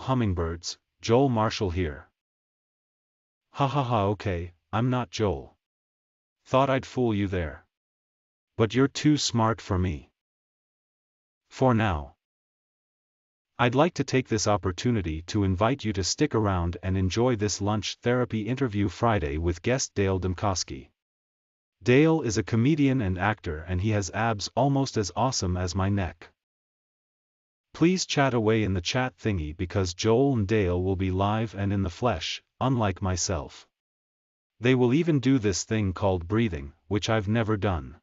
hummingbirds, Joel Marshall here. Ha ha ha, okay, I'm not Joel. Thought I'd fool you there. But you're too smart for me. For now. I'd like to take this opportunity to invite you to stick around and enjoy this lunch therapy interview Friday with guest Dale Dymkoski. Dale is a comedian and actor, and he has abs almost as awesome as my neck. Please chat away in the chat thingy because Joel and Dale will be live and in the flesh, unlike myself. They will even do this thing called breathing, which I've never done.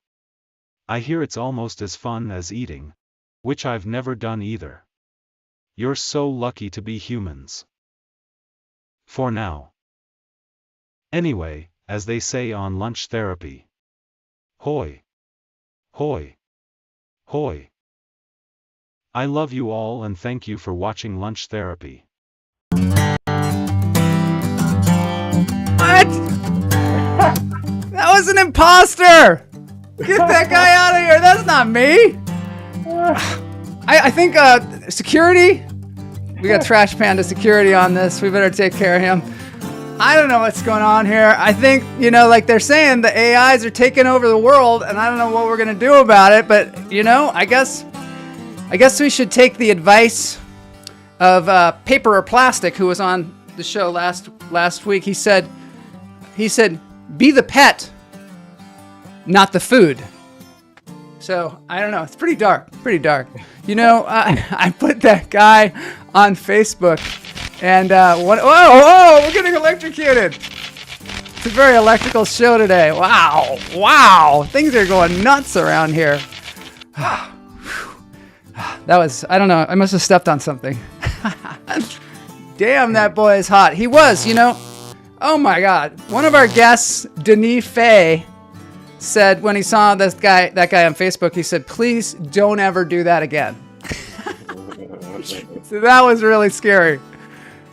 I hear it's almost as fun as eating, which I've never done either. You're so lucky to be humans. For now. Anyway, as they say on lunch therapy. Hoi. Hoi. Hoi. I love you all and thank you for watching Lunch Therapy. What? That was an imposter! Get that guy out of here, that's not me! I think, security? We got Trash Panda security on this, we better take care of him. I don't know what's going on here. I think, like they're saying, the AIs are taking over the world, and I don't know what we're gonna do about it, but, I guess we should take the advice of Paper or Plastic, who was on the show last week. He said, be the pet, not the food. So, I don't know. It's pretty dark. I put that guy on Facebook, and whoa, we're getting electrocuted. It's a very electrical show today. Wow. Things are going nuts around here. That was, I don't know, I must have stepped on something. Damn, that boy is hot. He was, oh my God. One of our guests, Denis Fay, said when he saw that guy on Facebook, he said, please don't ever do that again. So that was really scary.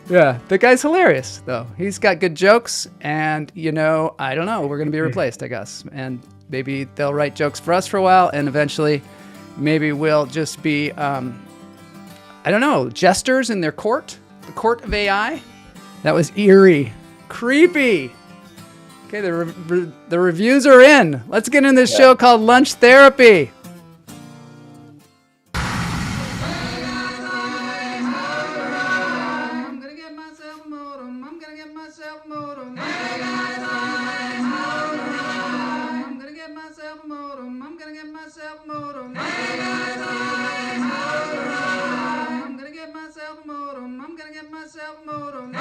Yeah, the guy's hilarious, though. He's got good jokes, and, I don't know, we're going to be replaced, I guess. And maybe they'll write jokes for us for a while, and eventually maybe we'll just be, I don't know, jesters in their court, the court of AI. That was eerie, creepy. Okay, the reviews are in. Let's get in this show called Lunch Therapy. I'm gonna get myself a modem. I'm gonna get myself a modem. I'm gonna get myself a modem. I'm gonna get myself a modem. I'm gonna get myself a modem. I'm gonna get myself a modem.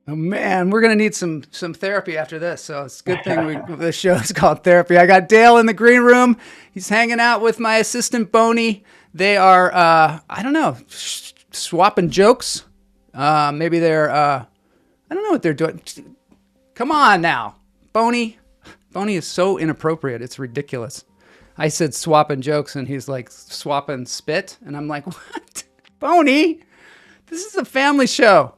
Oh man, we're gonna need some therapy after this. So it's a good thing this show is called Therapy. I got Dale in the green room. He's hanging out with my assistant Boney. They are, I don't know, swapping jokes. Maybe they're, I don't know what they're doing. Come on now, Boney. Boney is so inappropriate. It's ridiculous. I said swapping jokes, and he's like swapping spit, and I'm like, what, Boney? This is a family show.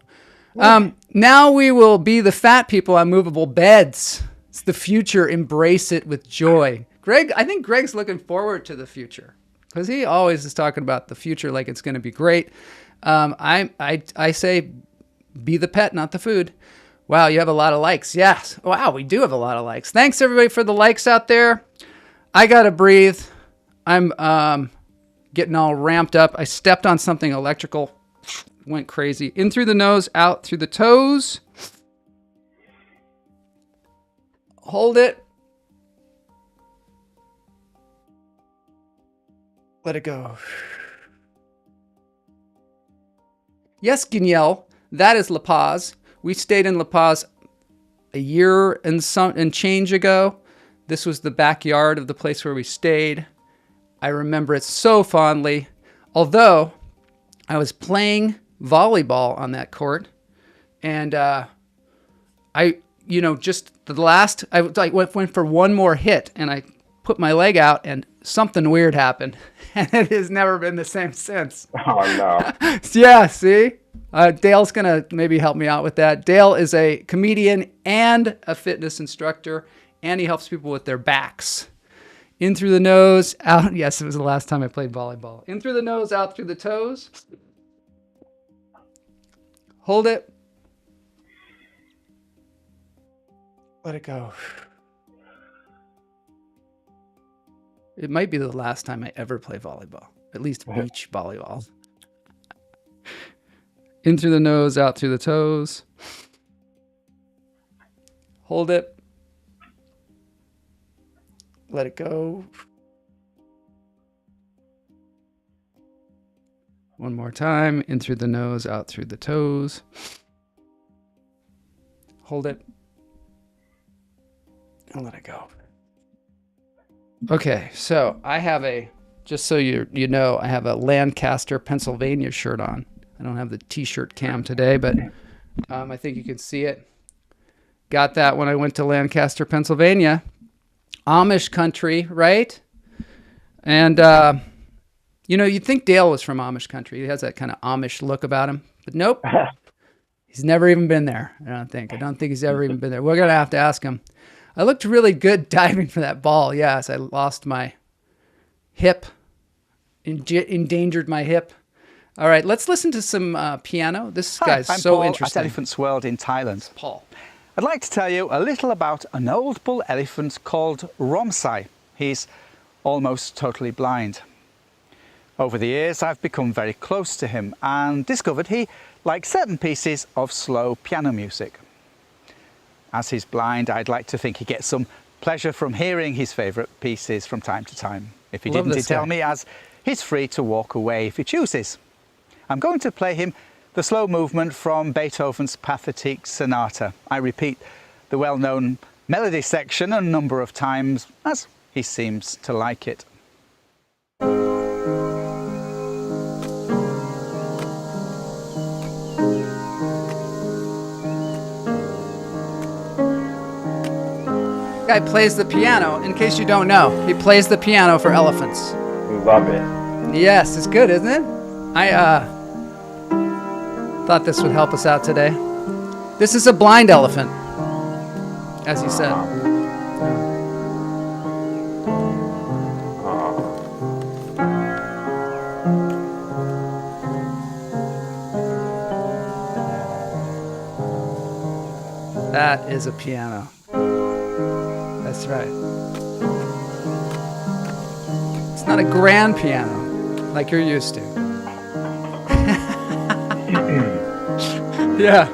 Now we will be the fat people on movable beds. It's the future. Embrace it with joy. I think Greg's looking forward to the future because he always is talking about the future like it's going to be great. I say be the pet, not the food. Wow, you have a lot of likes. Yes. Wow, we do have a lot of likes. Thanks everybody for the likes out there. I got to breathe. I'm getting all ramped up. I stepped on something electrical. Went crazy. In through the nose, out through the toes. Hold it. Let it go. Yes, Guignol, that is La Paz. We stayed in La Paz a year and change ago. This was the backyard of the place where we stayed. I remember it so fondly. Although I was playing volleyball on that court, and I went for one more hit, and I put my leg out, and something weird happened, and it has never been the same since. Oh no! Yeah, see, Dale's going to maybe help me out with that. Dale is a comedian and a fitness instructor, and he helps people with their backs. In through the nose, out. Yes, it was the last time I played volleyball. In through the nose, out through the toes. Hold it. Let it go. It might be the last time I ever play volleyball, at least beach volleyball. In through the nose, out through the toes. Hold it. Let it go. One more time. In through the nose, out through the toes. Hold it. And let it go. Okay, so I have just so you know, I have a Lancaster, Pennsylvania shirt on. I don't have the t-shirt cam today, but I think you can see it. Got that when I went to Lancaster, Pennsylvania. Amish country, right? And, you'd think Dale was from Amish country. He has that kind of Amish look about him. But nope. He's never even been there, I don't think. I don't think he's ever even been there. We're going to have to ask him. I looked really good diving for that ball. Yes, I lost my hip. Endangered my hip. All right, let's listen to some piano. This guy's I'm so Paul interesting. At Elephant's World in Thailand. Paul. I'd like to tell you a little about an old bull elephant called Romsai. He's almost totally blind. Over the years, I've become very close to him and discovered he likes certain pieces of slow piano music. As he's blind, I'd like to think he gets some pleasure from hearing his favourite pieces from time to time. If he didn't, he'd tell me, as he's free to walk away if he chooses. I'm going to play him the slow movement from Beethoven's Pathetique Sonata. I repeat the well-known melody section a number of times, as he seems to like it. Guy plays the piano. In case you don't know, he plays the piano for elephants. Love it. Yes, it's good, isn't it? I thought this would help us out today. This is a blind elephant, as he said. That is a piano. That's right. It's not a grand piano like you're used to. Yeah.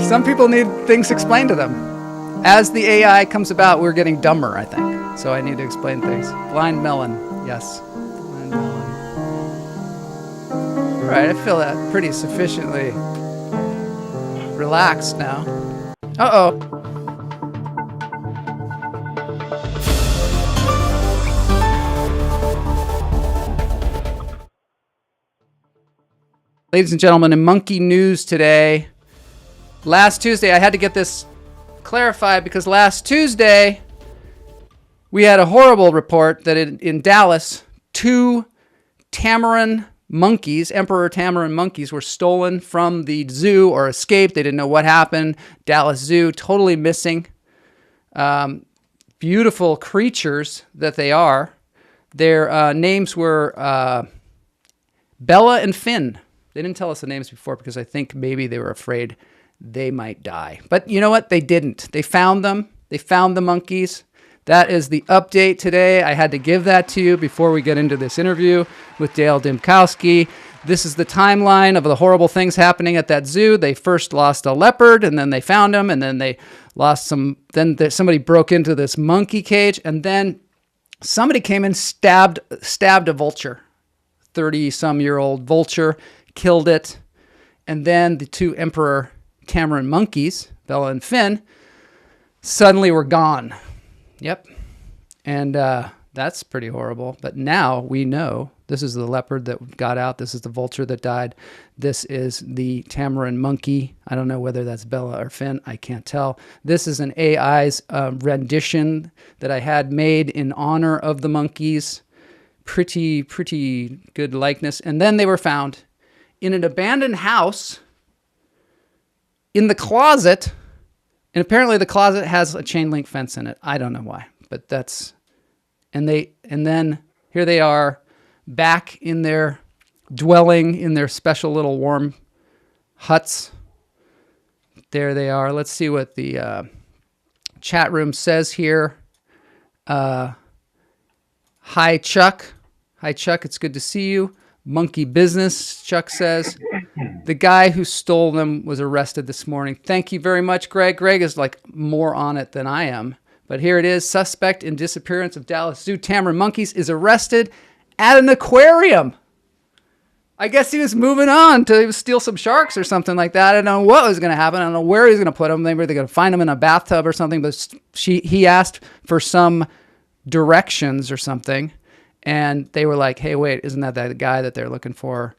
Some people need things explained to them. As the AI comes about, we're getting dumber, I think. So I need to explain things. Blind melon. Yes. Blind melon. All right, I feel that pretty sufficiently relaxed now. Uh-oh. Ladies and gentlemen, in monkey news today, last Tuesday, I had to get this clarified because last Tuesday, we had a horrible report that in Dallas, 2 tamarin monkeys, emperor tamarin monkeys, were stolen from the zoo or escaped. They didn't know what happened. Dallas Zoo, totally missing. Beautiful creatures that they are. Their names were Bella and Finn. They didn't tell us the names before because I think maybe they were afraid they might die. But you know what? They didn't. They found them. They found the monkeys. That is the update today. I had to give that to you before we get into this interview with Dale Dymkoski. This is the timeline of the horrible things happening at that zoo. They first lost a leopard, and then they found him, and then they lost some. Then somebody broke into this monkey cage, and then somebody came and stabbed a vulture, 30-some-year-old vulture. Killed it, and then the 2 emperor tamarin monkeys, Bella and Finn, suddenly were gone. Yep, and that's pretty horrible. But now we know this is the leopard that got out. This is the vulture that died. This is the tamarin monkey. I don't know whether that's Bella or Finn. I can't tell. This is an AI's rendition that I had made in honor of the monkeys. Pretty good likeness. And then they were found in an abandoned house in the closet. And apparently the closet has a chain link fence in it. I don't know why, but that's, and then here they are back in their dwelling in their special little warm huts. There they are. Let's see what the chat room says here. Hi, Chuck. Hi, Chuck. It's good to see you. Monkey business, Chuck says. The guy who stole them was arrested this morning. Thank you very much, Greg. Greg is like more on it than I am. But here it is. Suspect in disappearance of Dallas Zoo Tamarin monkeys is arrested at an aquarium. I guess he was moving on to steal some sharks or something like that. I don't know what was going to happen. I don't know where he's going to put them. Maybe they're going to find them in a bathtub or something. But he asked for some directions or something. And they were like, hey, wait, isn't that the guy that they're looking for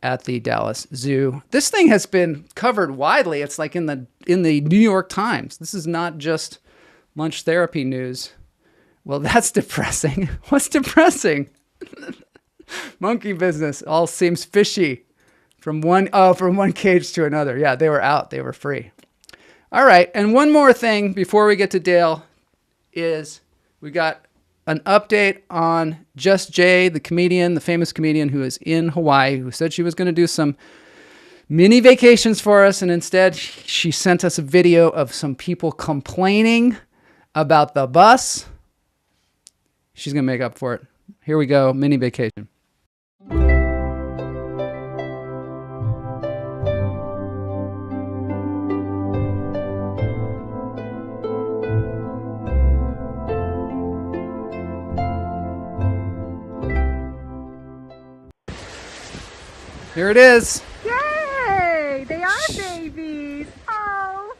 at the Dallas Zoo? This thing has been covered widely. It's like in the New York Times. This is not just lunch therapy news. Well, that's depressing. What's depressing? Monkey business all seems fishy from one cage to another. Yeah, they were out. They were free. All right. And one more thing before we get to Dale is we got an update on Just Jay, the comedian, the famous comedian who is in Hawaii, who said she was going to do some mini vacations for us. And instead, she sent us a video of some people complaining about the bus. She's going to make up for it. Here we go. Mini vacation. Here it is. Yay! They are babies. Oh,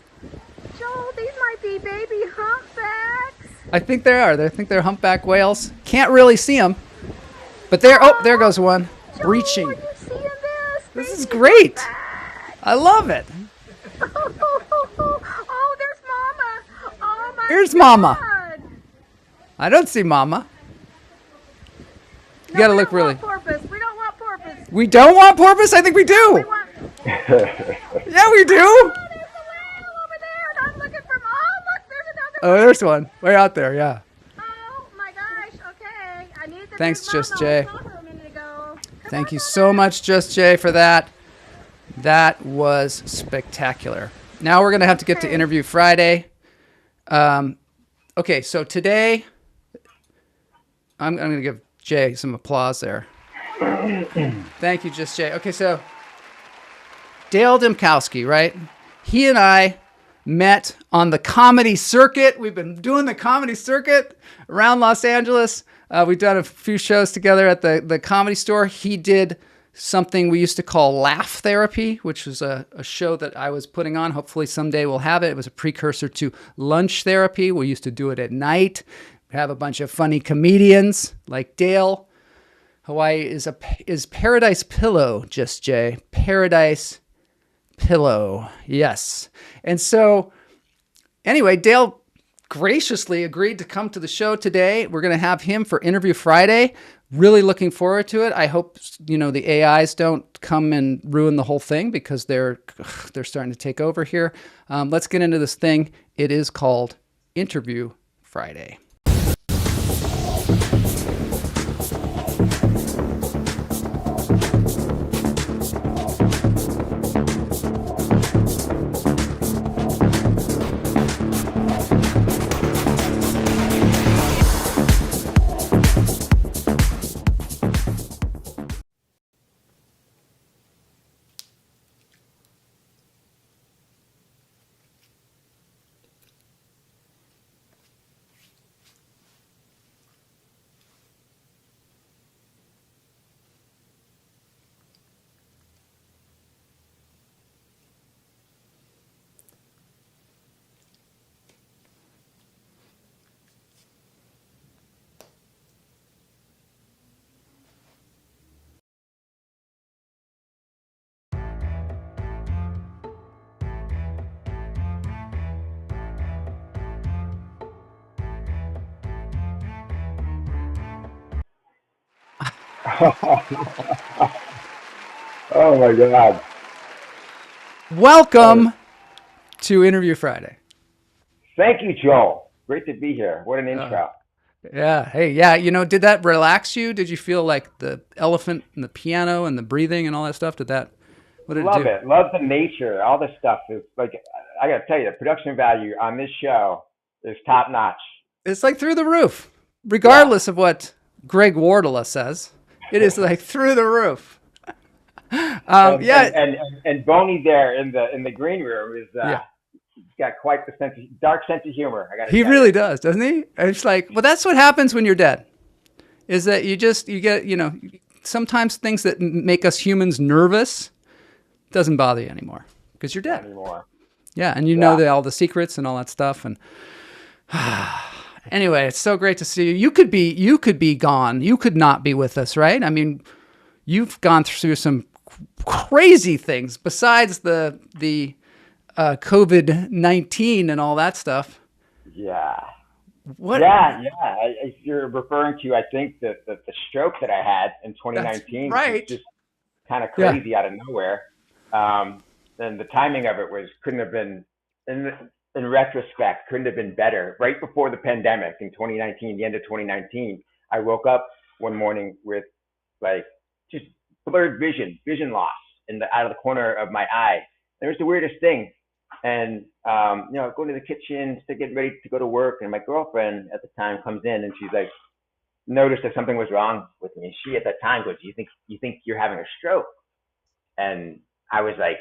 Joel, these might be baby humpbacks. I think they are. I think they're humpback whales. Can't really see them, but there. Oh, there goes one. Joel, Reaching. are you seeing this? This is Baby great. humpback. I love it. Oh, there's Mama. Oh my Here's God. Mama. I don't see Mama. You gotta look really. Porpoise. We don't want porpoise. We don't want porpoise? I think we do. We want. Yeah, we do. Oh, there's the whale over there, and I'm looking for. Oh, look, there's another Oh, one. there's one. Way out there, yeah. Oh my gosh. Okay, I need the Thanks, big Just mama. Jay. I saw her a minute ago. Come Thank on, you Mama. so much, Just Jay, for that. That was spectacular. Now we're going to have to get to Interview Friday. Okay, so today, I'm going to give Jay some applause there. Thank you, Just Jay. Okay, so Dale Dymkoski, right? He and I met on the comedy circuit. We've been doing the comedy circuit around Los Angeles. We've done a few shows together at the Comedy Store. He did something we used to call Laugh Therapy, which was a show that I was putting on. Hopefully someday we'll have it. It was a precursor to Lunch Therapy. We used to do it at night. We have a bunch of funny comedians like Dale. Hawaii is Paradise Pillow, Just Jay. Paradise Pillow. Yes. And so anyway, Dale graciously agreed to come to the show today. We're going to have him for Interview Friday. Really looking forward to it. I hope, the AIs don't come and ruin the whole thing because they're starting to take over here. Let's get into this thing. It is called Interview Friday. Oh my God. Welcome to Interview Friday. Thank you, Joel. Great to be here. What an intro. Yeah. Hey, yeah. Did that relax you? Did you feel like the elephant and the piano and the breathing and all that stuff? What did it Love do? it. Love the nature. All this stuff is like, I got to tell you, the production value on this show is top notch. It's like through the roof, regardless of what Greg Wardla says. It is like through the roof. And Boney there in the green room is he's got quite the dark sense of humor. I got to He tell really you. does, doesn't he? It's like, well, that's what happens when you're dead. Is that you get, sometimes things that make us humans nervous doesn't bother you anymore because you're dead. Anymore. Yeah, and you know all the secrets and all that stuff. And anyway, it's so great to see you. You could be gone. You could not be with us, right? I mean, you've gone through some crazy things besides the COVID-19 and all that stuff. Yeah. What? Yeah. You're referring to, I think, the stroke that I had in 2019. That's right. Was just kind of crazy out of nowhere. And the timing of it couldn't have been, in retrospect, couldn't have been better. Right before the pandemic in 2019, the end of 2019, I woke up one morning with like just blurred vision loss out of the corner of my eye. It was the weirdest thing. And, going to the kitchen to get ready to go to work. And my girlfriend at the time comes in and she's like, noticed that something was wrong with me. She at that time goes, you think you're having a stroke? And I was like,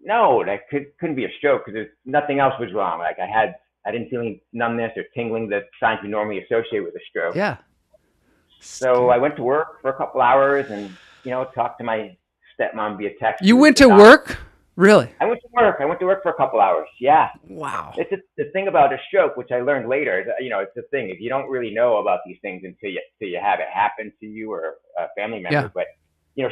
no, that couldn't be a stroke because nothing else was wrong. Like I didn't feel any numbness or tingling, the signs we normally associate with a stroke. Yeah. So I went to work for a couple hours and, talked to my stepmom via text. You went to work? Really? I went to work for a couple hours. Yeah. Wow. It's the thing about a stroke, which I learned later. It's the thing. If you don't really know about these things until you have it happen to you or a family member. But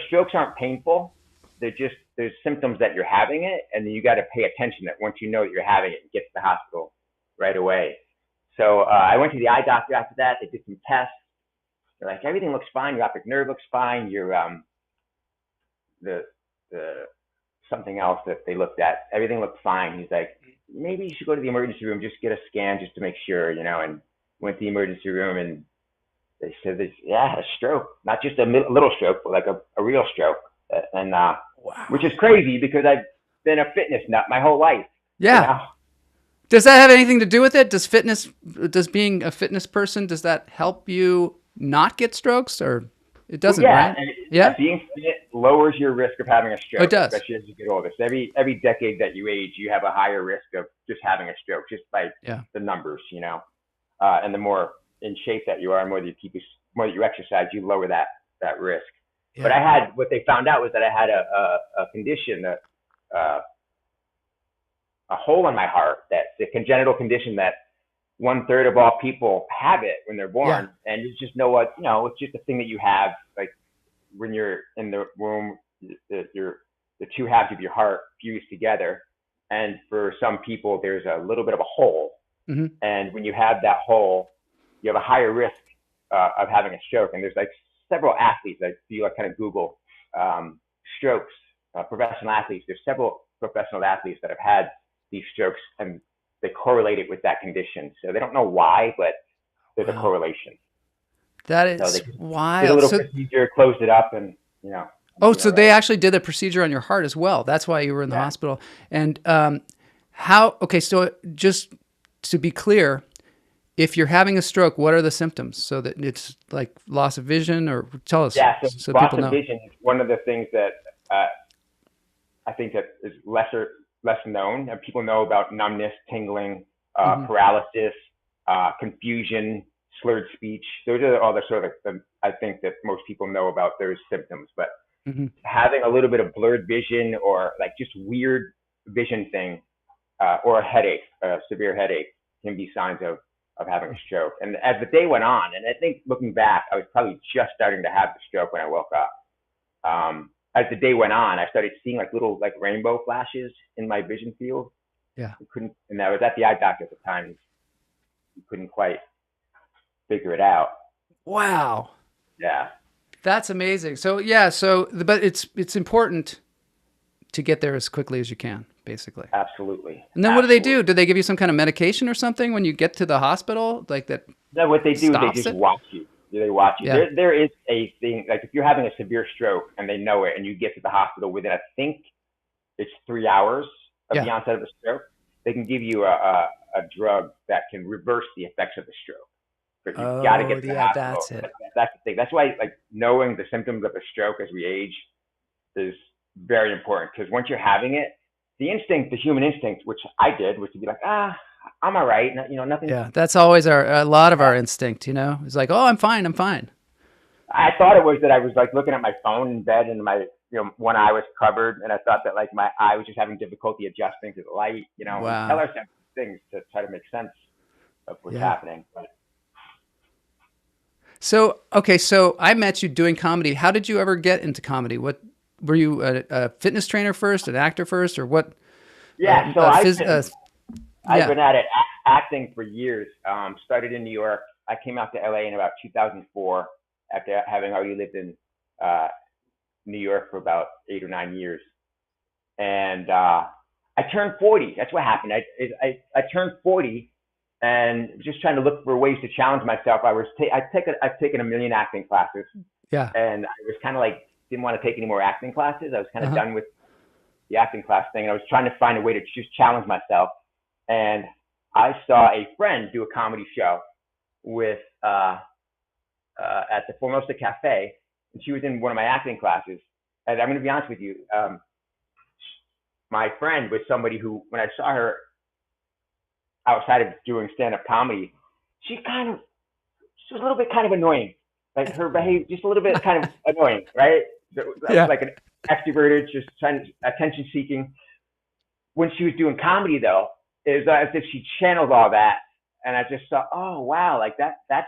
strokes aren't painful. There's symptoms that you're having it, and then you got to pay attention that once you know that you're having it, get to the hospital right away. So I went to the eye doctor after that. They did some tests. They're like, everything looks fine. Your optic nerve looks fine. Your the something else that they looked at, everything looked fine. He's like, maybe you should go to the emergency room, just get a scan just to make sure, and went to the emergency room and they said, I had a stroke, not just a little stroke, but like a real stroke. And which is crazy because I've been a fitness nut my whole life. Yeah. Does that have anything to do with it? Does being a fitness person, does that help you not get strokes, or it doesn't, right? Being fit lowers your risk of having a stroke. It does. Especially as you get older. So every decade that you age, you have a higher risk of just having a stroke, just by the numbers, and the more in shape that you are, more that you exercise, you lower that risk. Yeah. But what they found out was that I had a condition, a hole in my heart, that's a congenital condition that 1/3 of all people have it when they're born. Yeah. And it's just it's just a thing that you have, like when you're in the womb, the two halves of your heart fuse together. And for some people, there's a little bit of a hole. Mm-hmm. And when you have that hole, you have a higher risk of having a stroke. And there's like several athletes, like if you kind of Google strokes, professional athletes, there's several professional athletes that have had these strokes, and they correlate it with that condition. So they don't know why, but there's a correlation. That is wild. Did a little procedure, closed it up, and Oh, so they actually did a procedure on your heart as well. That's why you were in the hospital. And so just to be clear, if you're having a stroke, what are the symptoms? So that it's like loss of vision, or tell us. Yeah, so loss of vision is one of the things that I think that is less known. And people know about numbness, tingling, paralysis, confusion, slurred speech. Those are all the sort of, I think that most people know about those symptoms. But having a little bit of blurred vision, or like just weird vision thing, or a headache, a severe headache, can be signs of having a stroke. And as the day went on, and I think looking back, I was probably just starting to have the stroke when I woke up. As the day went on, I started seeing like little like rainbow flashes in my vision field. Yeah. And I was at the eye doctor at the time. He couldn't quite figure it out. Wow. Yeah. That's amazing. So yeah, but it's important to get there as quickly as you can, basically. Absolutely. And then what do they do? Do they give you some kind of medication or something when you get to the hospital? Like that? No, what they do is they just it? watch you. They watch you. Yeah. There is a thing, like if you're having a severe stroke and they know it and you get to the hospital within, I think it's 3 hours of the onset of the stroke, they can give you a drug that can reverse the effects of the stroke. But you got to get to the hospital. That's it. That's the thing. That's why like knowing the symptoms of a stroke as we age is very important, because once you're having it, the human instinct, which I did, was to be like, I'm all right. Nothing. Yeah, that's always a lot of our instinct, It's like, oh, I'm fine. I thought it was that I was like looking at my phone in bed and my, one eye was covered, and I thought that like my eye was just having difficulty adjusting to the light, Wow. Tell ourselves things to try to make sense of what's happening. But, so I met you doing comedy. How did you ever get into comedy? What were you a fitness trainer first, an actor first, or what? Yeah, I've been at it acting for years. Started in New York. I came out to LA in about 2004 after having already lived in New York for about 8 or 9 years. And I turned 40. That's what happened. I turned 40 and just trying to look for ways to challenge myself. I've taken a million acting classes. Yeah. And I was kind of like, didn't want to take any more acting classes. I was kind of done with the acting class thing. And I was trying to find a way to just challenge myself. And I saw a friend do a comedy show with at the Formosa Cafe, and she was in one of my acting classes. And I'm going to be honest with you, my friend was somebody who, when I saw her outside of doing stand-up comedy, she was a little bit kind of annoying. Like her behavior, just a little bit kind of annoying, right? Like an extroverted, just trying attention seeking. When she was doing comedy, though, it was as if she channeled all that, and I just saw, oh wow, like that's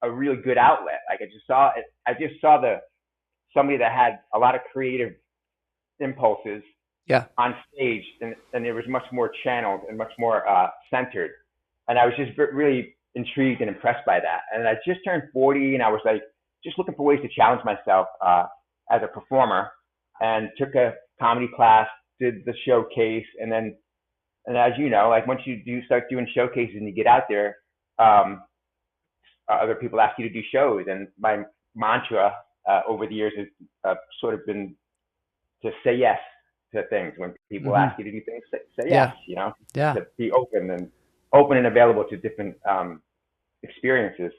a really good outlet. Like I just saw somebody that had a lot of creative impulses on stage, and it was much more channeled and much more centered. And I was just really intrigued and impressed by that. And I just turned 40, and I was like just looking for ways to challenge myself as a performer, and took a comedy class, did the showcase, and as you know, like once you start doing showcases and you get out there, other people ask you to do shows. And my mantra over the years has sort of been to say yes to things. When people ask you to do things, say yes, to be open and available to different experiences.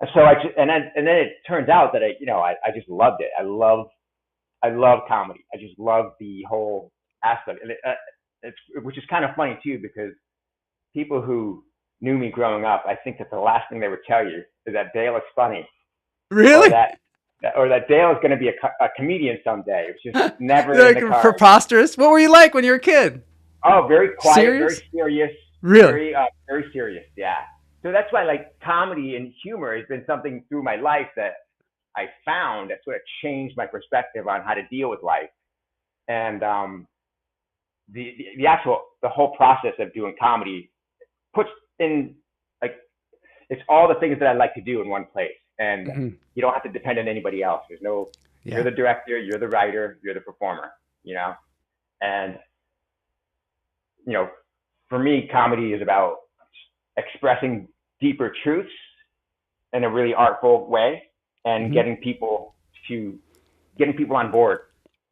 And so then it turns out that I just loved it. I love comedy. I just love the whole aspect. And which is kind of funny too, because people who knew me growing up, I think that the last thing they would tell you is that Dale is funny. Really? Or that Dale is going to be a comedian someday. It's just never in the cards. Preposterous. What were you like when you were a kid? Oh, very quiet, serious? Very serious. Really? Very serious. Yeah. So that's why like comedy and humor has been something through my life that I found that sort of changed my perspective on how to deal with life. And the whole process of doing comedy puts in like, it's all the things that I like to do in one place. And you don't have to depend on anybody else. There's no, you're the director, you're the writer, you're the performer, and, for me, comedy is about expressing deeper truths in a really artful way and getting people on board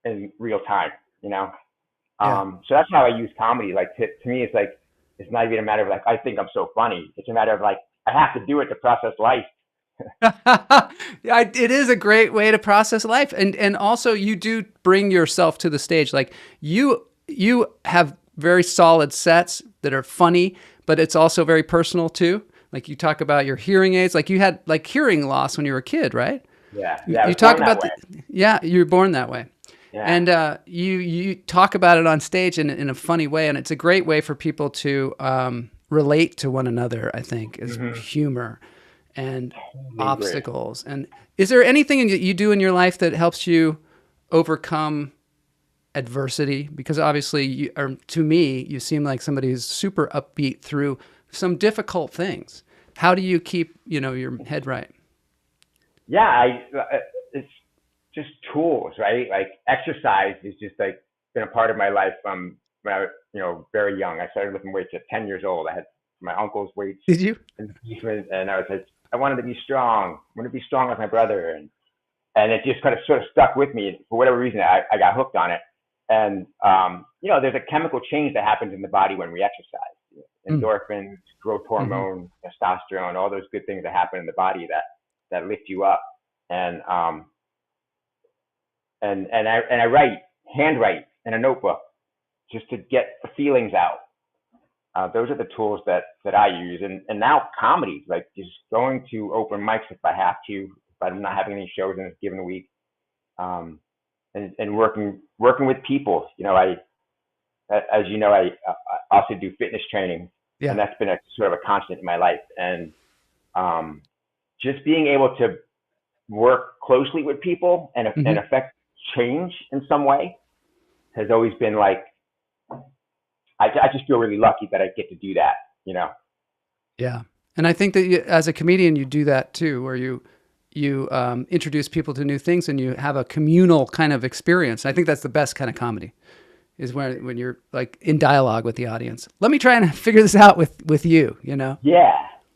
in real time, So that's how I use comedy. Like to me, it's like, it's not even a matter of like, I think I'm so funny. It's a matter of like, I have to do it to process life. It is a great way to process life. And also you do bring yourself to the stage. Like you have very solid sets that are funny, but it's also very personal too. Like you talk about your hearing aids, like you had like hearing loss when you were a kid, right? Yeah. You talk about you were born that way. Yeah. And you talk about it on stage in a funny way, and it's a great way for people to relate to one another, I think, is humor and obstacles. And is there anything that you do in your life that helps you overcome adversity? Because obviously, to me, you seem like somebody who's super upbeat through some difficult things. How do you keep, your head right? it's just tools, right? Like exercise is just like been a part of my life from when I was, very young. I started lifting weights at 10 years old. I had my uncle's weights. Did you? And I was like, I wanted to be strong. I wanted to be strong like my brother. And it just kind of sort of stuck with me. For whatever reason, I got hooked on it. And, there's a chemical change that happens in the body when we exercise. Endorphins, growth hormone, testosterone, all those good things that happen in the body that lift you up. And I handwrite in a notebook just to get the feelings out. Those are the tools that I use. And now comedy, like just going to open mics if I have to, if I'm not having any shows in a given week, and working with people. As you know, I also do fitness training, and that's been a sort of a constant in my life. And just being able to work closely with people and affect change in some way has always been like, I just feel really lucky that I get to do that, Yeah. And I think that as a comedian, you do that too, where you introduce people to new things and you have a communal kind of experience. I think that's the best kind of comedy, is when you're like in dialogue with the audience. Let me try and figure this out with you, Yeah,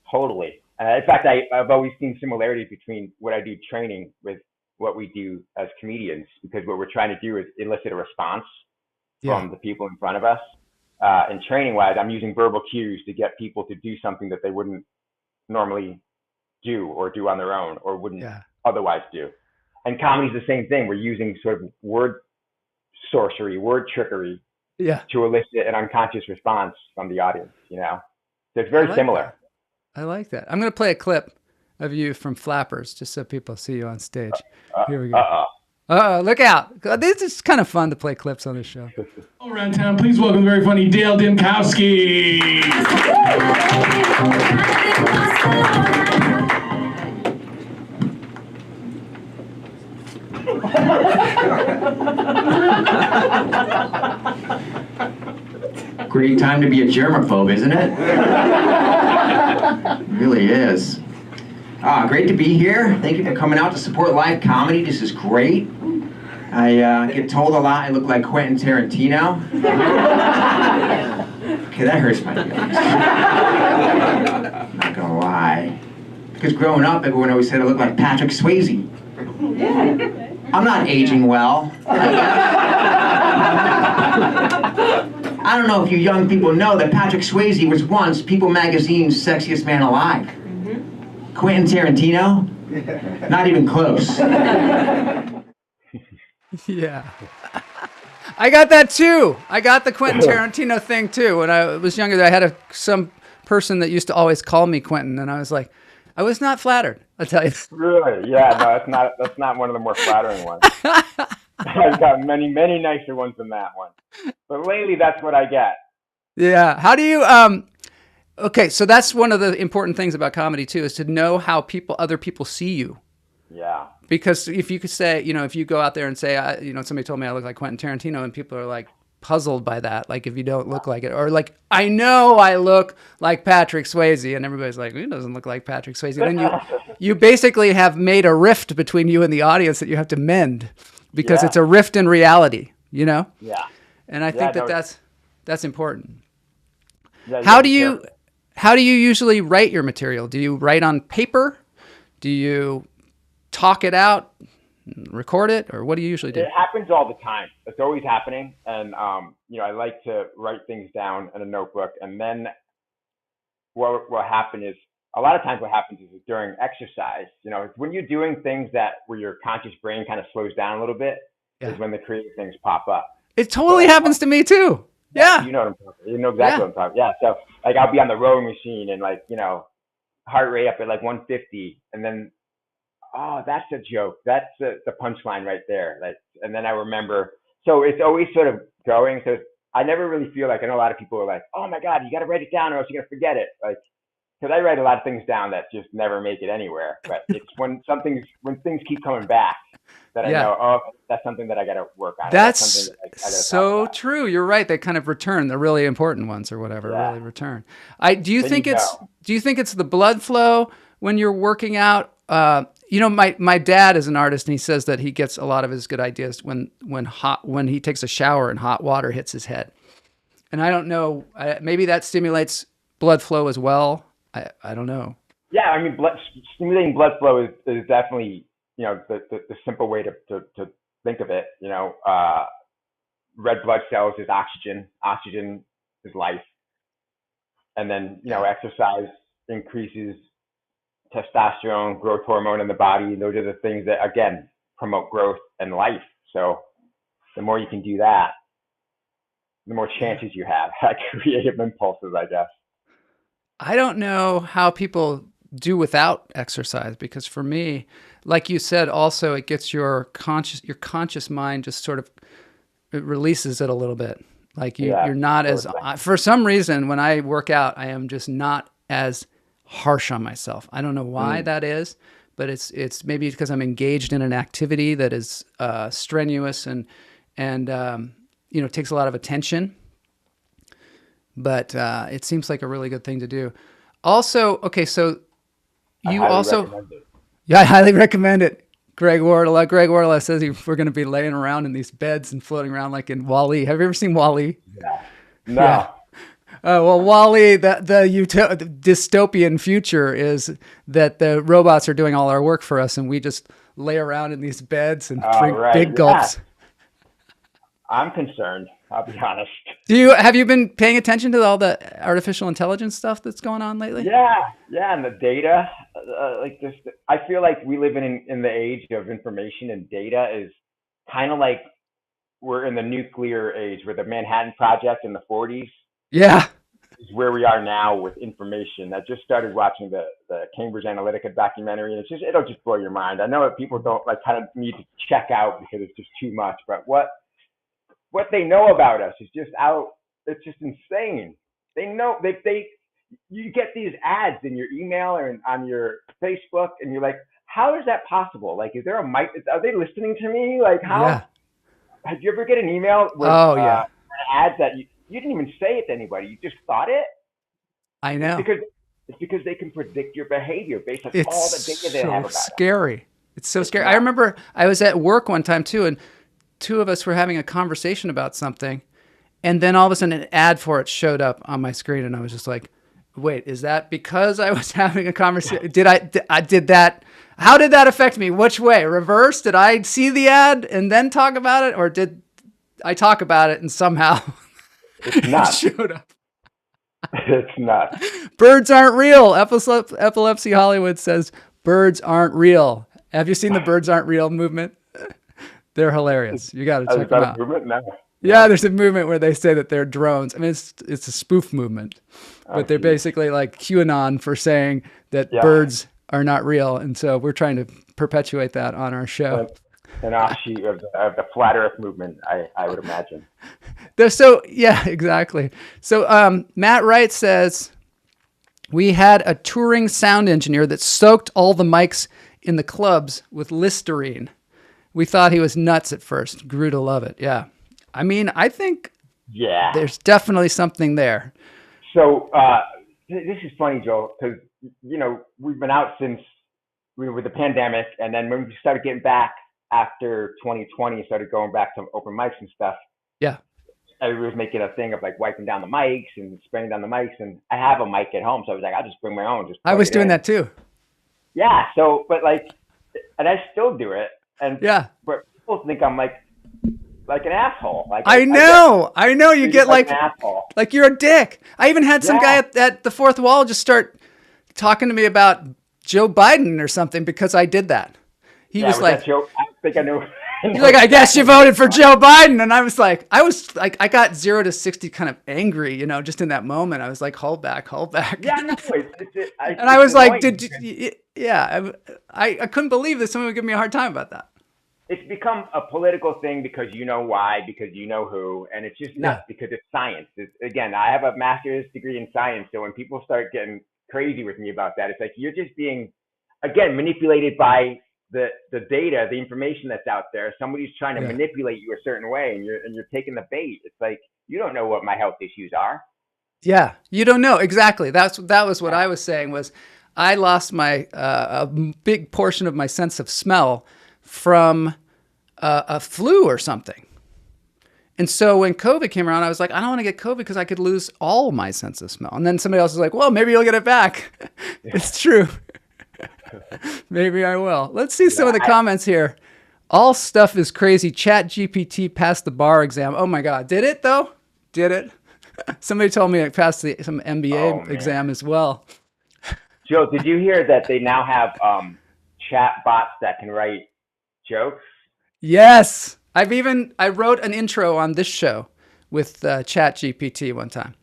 totally. In fact, I've always seen similarities between what I do training with what we do as comedians, because what we're trying to do is elicit a response from the people in front of us. And training wise, I'm using verbal cues to get people to do something that they wouldn't normally do or do on their own or wouldn't otherwise do. And comedy's the same thing. We're using sort of word sorcery, word trickery to elicit an unconscious response from the audience, So it's very similar. I like that. I'm going to play a clip of you from Flappers just so people see you on stage. Here we go. Look out. This is kind of fun to play clips on this show. All around town, please welcome the very funny Dale Dymkoski. Great time to be a germaphobe, isn't it? It really is. Great to be here. Thank you for coming out to support live comedy. This is great. I get told a lot I look like Quentin Tarantino. Okay, that hurts my feelings. I'm not gonna lie. Because growing up, everyone always said I look like Patrick Swayze. I'm not aging well. I don't know if you young people know that Patrick Swayze was once People Magazine's sexiest man alive. Quentin Tarantino? Not even close. Yeah. I got that too. I got the Quentin Tarantino thing too. When I was younger, I had some person that used to always call me Quentin, and I was like, I was not flattered, I'll tell you. Really? Yeah, no, that's not one of the more flattering ones. I've got many, many nicer ones than that one. But lately, that's what I get. Yeah. How do you, okay, so that's one of the important things about comedy too, is to know how other people see you. Yeah. Because if you could say, if you go out there and say, somebody told me I look like Quentin Tarantino, and people are like puzzled by that, like if you don't look like it, or like, I know I look like Patrick Swayze, and everybody's like, he doesn't look like Patrick Swayze. Then you basically have made a rift between you and the audience that you have to mend, because it's a rift in reality, Yeah. And I think that's important. Yeah, how do you usually write your material? Do you write on paper? Do you talk it out, record it, or what do you usually do? It happens all the time. It's always happening. And, I like to write things down in a notebook. And then what happens is, a lot of times what happens is during exercise, when you're doing things where your conscious brain kind of slows down a little bit, is when the creative things pop up. It totally happens to me too. Yeah. You know what I'm talking about. You know exactly what I'm talking about. Yeah. So like I'll be on the rowing machine and heart rate up at like 150, and then, oh, that's a joke. That's the punchline right there. And then I remember. So it's always sort of going. So I never really feel like, I know a lot of people are like, oh my God, you got to write it down or else you're going to forget it. Because I write a lot of things down that just never make it anywhere. But it's when things keep coming back that I know, oh, that's something that I got to work on. That's so true. You're right. They kind of return the really important ones or whatever. Really return. Do you think it's the blood flow when you're working out? my dad is an artist, and he says that he gets a lot of his good ideas when he takes a shower and hot water hits his head. And I don't know, maybe that stimulates blood flow as well. I don't know. Yeah, I mean, stimulating blood flow is definitely, the simple way to think of it. Red blood cells is oxygen. Oxygen is life. And then, exercise increases testosterone, growth hormone in the body. Those are the things that, again, promote growth and life. So the more you can do that, the more chances you have at creative impulses, I guess. I don't know how people do without exercise, because for me, like you said, also it gets your conscious mind just sort of, it releases it a little bit. Like you're not as, for some reason, when I work out, I am just not as harsh on myself. I don't know why that is, but it's maybe because I'm engaged in an activity that is strenuous and takes a lot of attention. But it seems like a really good thing to do. Also, okay, so you also, I highly recommend it. Greg Wardle says we're going to be laying around in these beds and floating around like in WALL-E. Have you ever seen WALL-E? Yeah. No. Yeah. Well, WALL-E, the dystopian future is that the robots are doing all our work for us, and we just lay around in these beds and drink big gulps. I'm concerned. I'll be honest. Have you been paying attention to all the artificial intelligence stuff that's going on lately? Yeah, and the data, like this. I feel like we live in the age of information, and data is kind of like we're in the nuclear age, where the Manhattan Project in the 40s. Yeah, is where we are now with information. I just started watching the Cambridge Analytica documentary, and it'll just blow your mind. I know that people don't kind of need to check out because it's just too much, but what they know about us is just it's just insane. They know you get these ads in your email or on your Facebook, and you're like, how is that possible? Like, is there a mic? Are they listening to me? Like, how? Yeah. Did you ever get an email with ads that you didn't even say it to anybody? You just thought it? I know. It's because they can predict your behavior based on all the data they have about it. It's so scary. I remember I was at work one time too, and two of us were having a conversation about something, and then all of a sudden an ad for it showed up on my screen, and I was just like, wait, is that because I was having a conversation? How did that affect me? Which way? Reverse? Did I see the ad and then talk about it, or did I talk about it and somehow it showed up? It's nuts. Birds aren't real. Epilepsy Hollywood says birds aren't real. Have you seen the Birds Aren't Real movement? They're hilarious. You got to check them out. Movement? No. Yeah, there's a movement where they say that they're drones. I mean, it's a spoof movement, but they're basically like QAnon for saying that birds are not real, and so we're trying to perpetuate that on our show. An offshoot of the flat Earth movement, I would imagine. Exactly. So Matt Wright says, we had a touring sound engineer that soaked all the mics in the clubs with Listerine. We thought he was nuts at first, grew to love it. Yeah. I mean, I think there's definitely something there. So this is funny, Joel, because, we've been out since with the pandemic. And then when we started getting back after 2020, started going back to open mics and stuff. Yeah. Everybody was making a thing of like wiping down the mics and spraying down the mics. And I have a mic at home. So I was like, I'll just bring my own. I was doing that too. Yeah. So, but and I still do it. And but people think I'm like an asshole. Like I know. You get like an asshole. Like you're a dick. I even had some guy at the fourth wall just start talking to me about Joe Biden or something because I did that. He was like, Joe? I think I know. He's like, I guess you voted for Joe Biden, and I was like, I got 0 to 60 kind of angry, just in that moment. I was like, hold back. Yeah, no, and I was like, I couldn't believe that someone would give me a hard time about that. It's become a political thing because you know why, because you know who, and it's just nuts because it's science. Again, I have a master's degree in science, so when people start getting crazy with me about that, it's like you're just being, again, manipulated by the data, the information that's out there. Somebody's trying to manipulate you a certain way, and you're taking the bait. It's like you don't know what my health issues are. Yeah, you don't know exactly. That was what I was saying was, I lost my a big portion of my sense of smell from a flu or something. And so when COVID came around, I was like, I don't want to get COVID because I could lose all my sense of smell. And then somebody else was like, well, maybe you'll get it back. It's true. Maybe I will. Let's see some of the comments here. All stuff is crazy. Chat GPT passed the bar exam. Oh my God. Did it though? Did it? Somebody told me it passed some MBA exam as well. Joe, did you hear that they now have chat bots that can write jokes? Yes. I wrote an intro on this show with Chat GPT one time.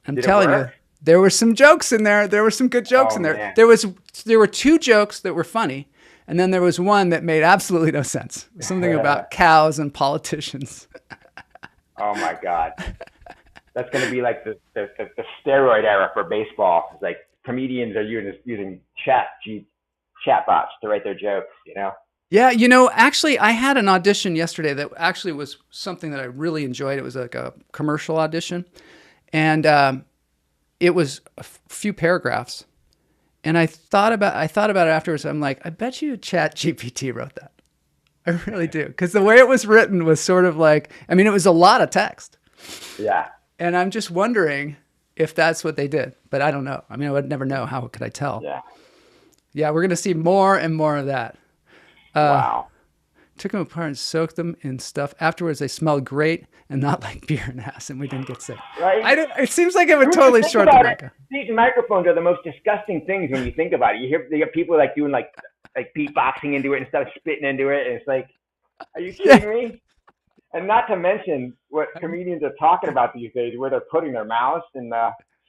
I'm telling you, there were some jokes in there. There were some good jokes in there. Man. There were 2 jokes that were funny. And then there was one that made absolutely no sense. Something about cows and politicians. Oh my God. That's going to be like the steroid era for baseball. It's like comedians are using chat bots to write their jokes, you know? Yeah, actually, I had an audition yesterday that actually was something that I really enjoyed. It was like a commercial audition. And it was a few paragraphs. And I thought about it afterwards. I'm like, I bet you Chat GPT wrote that. I really do. Because the way it was written was sort of like, it was a lot of text. Yeah. And I'm just wondering if that's what they did. But I don't know. I would never know. How could I tell? Yeah. Yeah, we're going to see more and more of that. Wow. Took them apart and soaked them in stuff. Afterwards, they smelled great and not like beer and ass, and we didn't get sick. Right? It seems like it would totally short the neck. These microphones are the most disgusting things when you think about it. You get people like doing like beatboxing into it and stuff, spitting into it, and it's like, are you kidding me? And not to mention what comedians are talking about these days, where they're putting their mouths in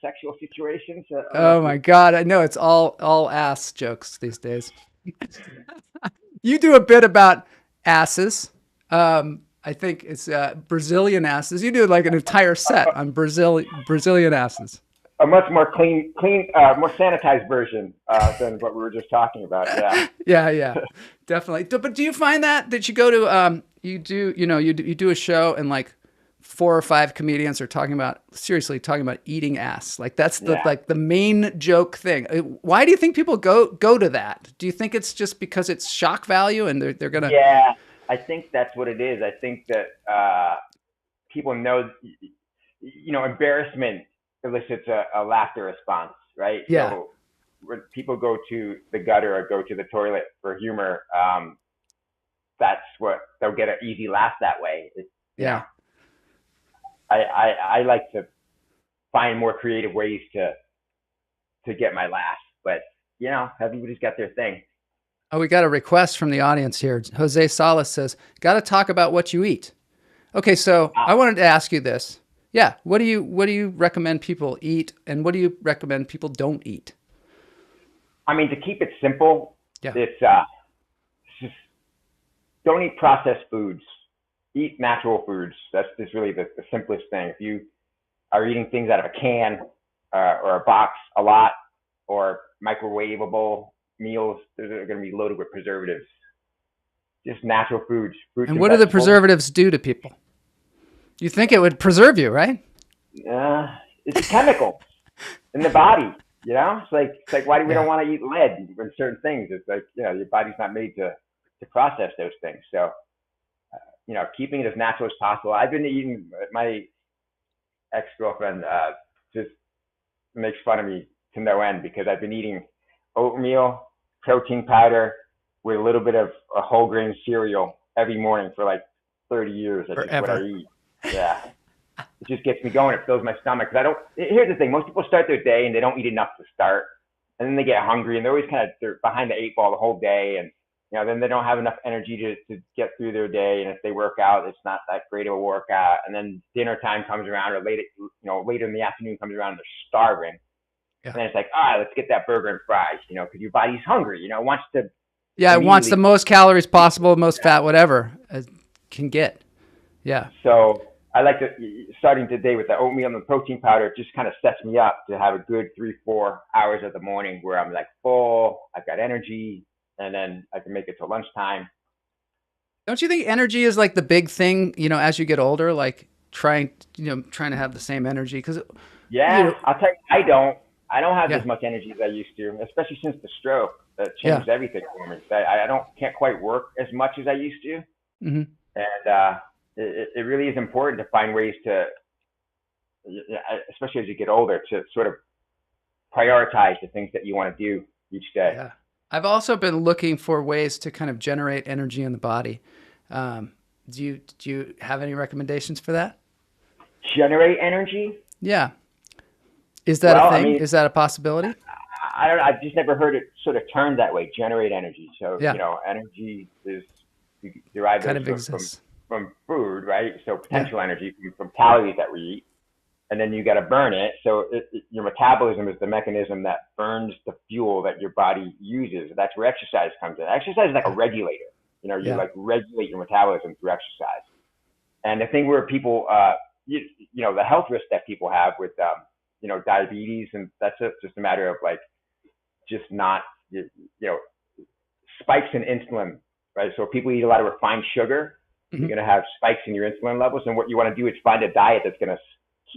sexual situations. Oh my God, I know it's all ass jokes these days. You do a bit about asses. I think it's Brazilian asses. You do like an entire set on Brazilian asses. A much more clean, more sanitized version than what we were just talking about. Yeah. Yeah, definitely. But do you find that you go to you do a show and like 4 or 5 comedians are talking about eating ass? Like that's the main joke thing. Why do you think people go to that? Do you think it's just because it's shock value and they're gonna? Yeah, I think that's what it is. I think that people know, embarrassment elicits a laughter response, right? Yeah. So when people go to the gutter or go to the toilet for humor, that's what they'll get an easy laugh that way. Yeah. I like to find more creative ways to get my laugh, but everybody's got their thing. Oh, we got a request from the audience here. Jose Salas says, "Got to talk about what you eat." Okay, so I wanted to ask you this. Yeah, what do you recommend people eat, and what do you recommend people don't eat? To keep it simple, it's just don't eat processed foods. Eat natural foods. That's just really the simplest thing. If you are eating things out of a can or a box a lot, or microwavable meals, they're going to be loaded with preservatives. Just natural foods. Fruits and what do the preservatives do to people? You think it would preserve you, right? It's chemicals in the body. It's like why do we don't want to eat lead in certain things? It's like your body's not made to process those things. So keeping it as natural as possible. I've been eating. My ex-girlfriend just makes fun of me to no end because I've been eating oatmeal, protein powder with a little bit of a whole grain cereal every morning for like 30 years. That's just what I eat. Yeah. It just gets me going. It fills my stomach. Here's the thing. Most people start their day and they don't eat enough to start. And then they get hungry and they're always they're behind the 8 ball the whole day. And, then they don't have enough energy to get through their day. And if they work out, it's not that great of a workout. And then dinner time comes around or later in the afternoon comes around and they're starving. Yeah. And then it's like, let's get that burger and fries, because your body's hungry, it wants to. Yeah, it wants the most calories possible, most fat, whatever it can get. Yeah. So I like starting today with the oatmeal and the protein powder. It just kind of sets me up to have a good 3-4 hours of the morning where I'm like full, I've got energy, and then I can make it till lunchtime. Don't you think energy is like the big thing, as you get older, like trying to have the same energy? Because I'll tell you, I don't have Yeah. as much energy as I used to, especially since the stroke. That changed everything for me. I can't quite work as much as I used to, Mm-hmm. and it really is important to find ways to, especially as you get older, to sort of prioritize the things that you want to do each day. Yeah. I've also been looking for ways to kind of generate energy in the body. Do you have any recommendations for that? Generate energy? Yeah. Is that a thing? I mean, is that a possibility? I don't know. I've just never heard it sort of termed that way. Generate energy. So Yeah. you know, energy is derived Kind of exists. from food, right? So potential energy from calories that we eat, and then you got to burn it. So your metabolism is the mechanism that burns the fuel that your body uses. That's where exercise comes in. Exercise is like a regulator. You know, you like regulate your metabolism through exercise. And the thing where people, you know, the health risk that people have with, you know, diabetes, and that's just a matter of like, just not, you know, spikes in insulin, right? So if people eat a lot of refined sugar, you're going to have spikes in your insulin levels. And what you want to do is find a diet that's going to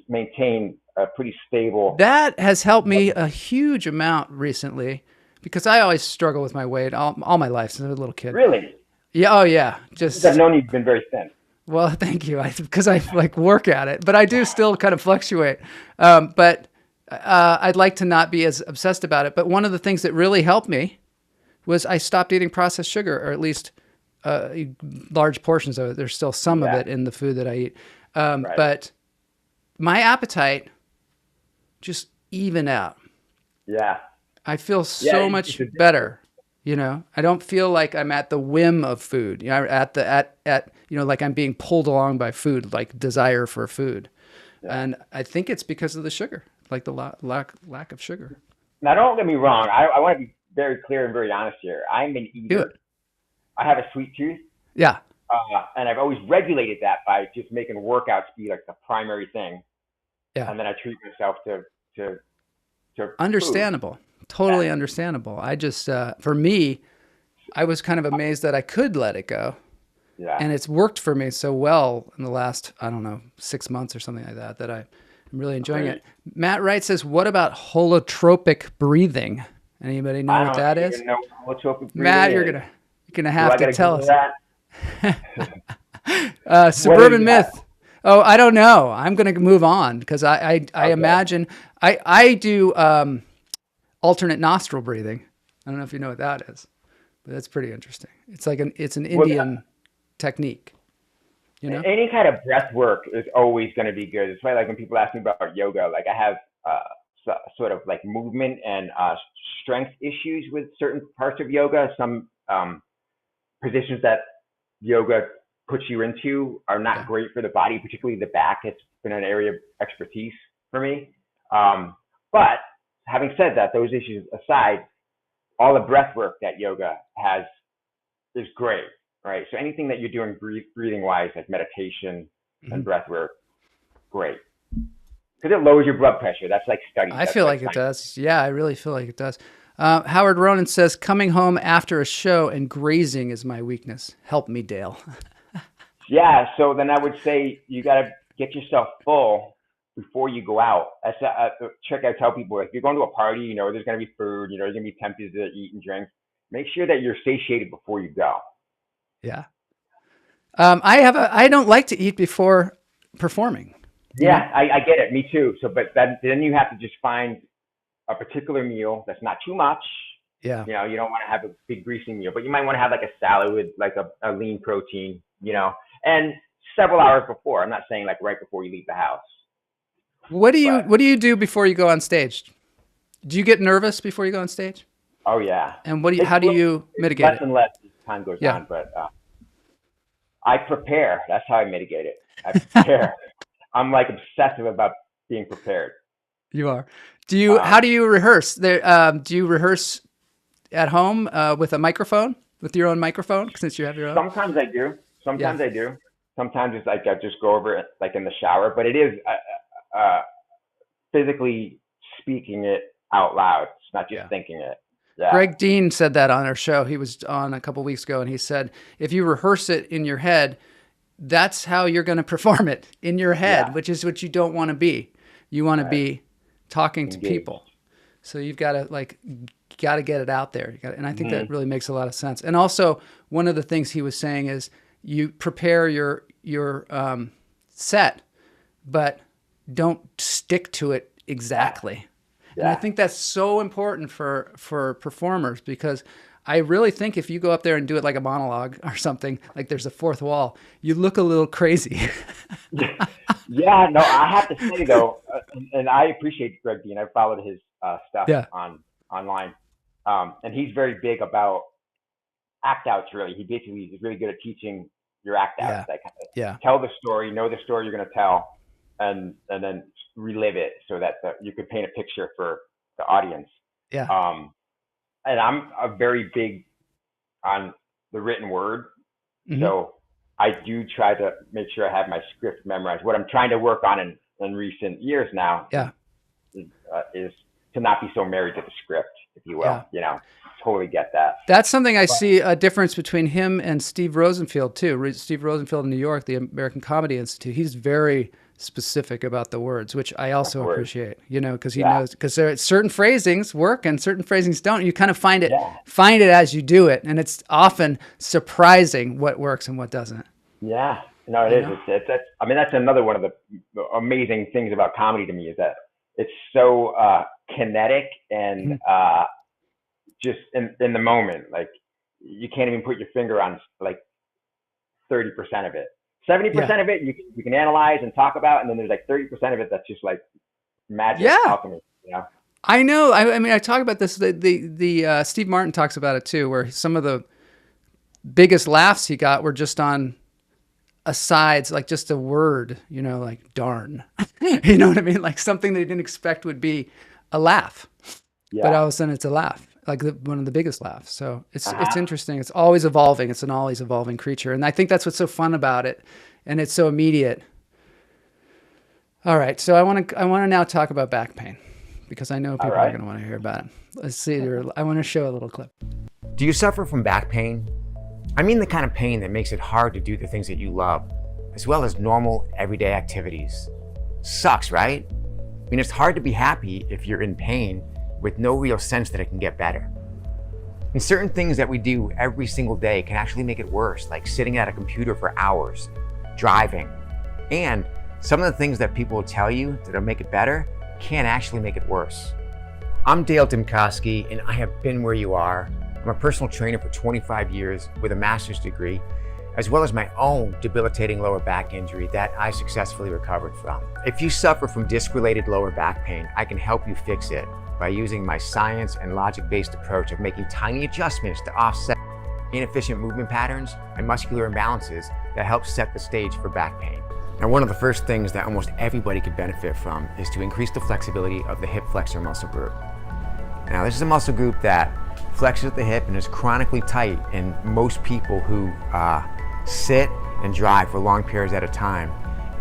maintain a pretty stable. That has helped me a huge amount recently, because I always struggle with my weight all my life since I was a little kid. Really? Yeah. Oh yeah. Just I've known you've been very thin. Well, thank you. Because I like work at it, but I do still kind of fluctuate. But I'd like to not be as obsessed about it. But one of the things that really helped me was I stopped eating processed sugar, or at least large portions of it. There's still some of it in the food that I eat. But my appetite just even out. Yeah. I feel so much better. You know, I don't feel like I'm at the whim of food. You know, at you know, like I'm being pulled along by food, like desire for food. Yeah. And I think it's because of the sugar, like the lack of sugar. Now, don't get me wrong. I want to be very clear and very honest here. I'm an eater. I have a sweet tooth. Yeah. And I've always regulated that by just making workouts be like the primary thing. Yeah. And then I treat myself to understandable. Food. Totally understandable. I just, for me, I was kind of amazed that I could let it go. Yeah. And it's worked for me so well in the last, I don't know, 6 months or something like that, that I'm really enjoying it. Matt Wright says, what about holotropic breathing? Anybody know what that is? Know what holotropic breathing Matt, you're is. gonna have to tell us. That? Suburban myth. Oh, I don't know. I'm going to move on, because I imagine I do alternate nostril breathing. I don't know if you know what that is, but that's pretty interesting. It's like an Indian technique. You know, any kind of breath work is always going to be good. It's why, like, when people ask me about yoga, like, I have sort of like movement and strength issues with certain parts of yoga. Some positions that yoga puts you into are not great for the body, particularly the back. It's been an area of expertise for me. But having said that, those issues aside, all the breath work that yoga has is great, right? So anything that you're doing breathing wise, like meditation and breath work, great. Because it lowers your blood pressure. That's like studies. I feel like it does. Yeah, I really feel like it does. Howard Ronan says, coming home after a show and grazing is my weakness. Help me, Dale. Yeah, so then I would say you got to get yourself full before you go out. That's a trick I tell people. If you're going to a party, you know, there's going to be food, you know, you're going to be tempted to eat and drink. Make sure that you're satiated before you go. Yeah. I don't like to eat before performing. Yeah, I get it. Me too. So, but then you have to just find a particular meal that's not too much. Yeah. You know, you don't want to have a big greasy meal, but you might want to have like a salad with like a lean protein, you know, and several hours before. I'm not saying like right before you leave the house. What do you do before you go on stage? Do you get nervous before you go on stage? Oh yeah. And how do you mitigate less and less as time goes on, but I prepare. That's how I mitigate it. I prepare. I'm like obsessive about being prepared. You are. Do you? How do you rehearse? Do you rehearse at home with a microphone, with your own microphone, since you have your own? Sometimes I do. Sometimes I do. Sometimes it's like I just go over it like in the shower. But it is physically speaking it out loud. It's not just thinking it. Yeah. Greg Dean said that on our show. He was on a couple weeks ago, and he said if you rehearse it in your head, that's how you're going to perform it in your head, which is what you don't want to be. You want to be talking to people. So you've got to get it out there. And I think that really makes a lot of sense. And also, one of the things he was saying is you prepare your set, but don't stick to it exactly. Yeah. And I think that's so important for performers, because I really think if you go up there and do it like a monologue or something, like there's a fourth wall, you look a little crazy. Yeah, no, I have to say though, and I appreciate Greg Dean. I followed his stuff online, and he's very big about act outs. Really, he's really good at teaching your act outs. Tell the story, know the story you're going to tell, and then relive it so that you could paint a picture for the audience. Yeah. And I'm a very big on the written word, so I do try to make sure I have my script memorized. What I'm trying to work on in recent years now is to not be so married to the script, if you will. You know, totally get that. That's something I see a difference between him and Steve Rosenfield too. Steve Rosenfield in New York, the American Comedy Institute, he's very specific about the words, which I also appreciate, you know, because he knows, because there are certain phrasings work and certain phrasings don't. You kind of find it as you do it, and it's often surprising what works and what doesn't. Yeah, no, it is. It's I mean, that's another one of the amazing things about comedy to me, is that it's so kinetic and just in the moment. Like, you can't even put your finger on like 30% of it. 70% of it you can analyze and talk about, and then there's like 30% of it that's just like magic alchemy, you know? I know. I mean, I talk about this. The Steve Martin talks about it too, where some of the biggest laughs he got were just on asides, like just a word, you know, like darn. You know what I mean? Like something they didn't expect would be a laugh, but all of a sudden it's a laugh. Like one of the biggest laughs. So it's interesting. It's always evolving. It's an always evolving creature. And I think that's what's so fun about it. And it's so immediate. All right. So I want to now talk about back pain, because I know people are going to want to hear about it. Let's see. I want to show a little clip. Do you suffer from back pain? I mean the kind of pain that makes it hard to do the things that you love, as well as normal everyday activities. Sucks, right? I mean, it's hard to be happy if you're in pain with no real sense that it can get better. And certain things that we do every single day can actually make it worse, like sitting at a computer for hours, driving. And some of the things that people will tell you that'll make it better can actually make it worse. I'm Dale Dymkoski, and I have been where you are. I'm a personal trainer for 25 years with a master's degree, as well as my own debilitating lower back injury that I successfully recovered from. If you suffer from disc-related lower back pain, I can help you fix it by using my science and logic-based approach of making tiny adjustments to offset inefficient movement patterns and muscular imbalances that help set the stage for back pain. Now, one of the first things that almost everybody could benefit from is to increase the flexibility of the hip flexor muscle group. Now, this is a muscle group that flexes the hip and is chronically tight in most people who sit and drive for long periods at a time.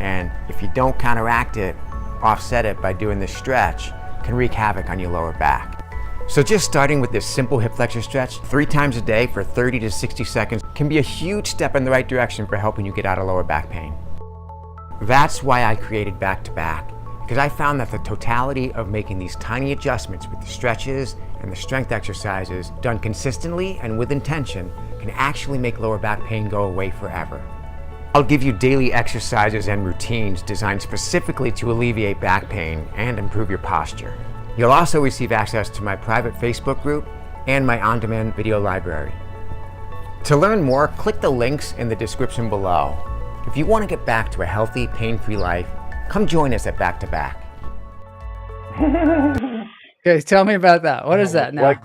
And if you don't counteract it, offset it by doing this stretch, can wreak havoc on your lower back. So just starting with this simple hip flexor stretch 3 times a day for 30 to 60 seconds can be a huge step in the right direction for helping you get out of lower back pain. That's why I created Back to Back, because I found that the totality of making these tiny adjustments with the stretches and the strength exercises done consistently and with intention can actually make lower back pain go away forever. I'll give you daily exercises and routines designed specifically to alleviate back pain and improve your posture. You'll also receive access to my private Facebook group and my on-demand video library. To learn more, click the links in the description below. If you want to get back to a healthy, pain-free life, come join us at Back to Back. Okay, tell me about that. What is that now?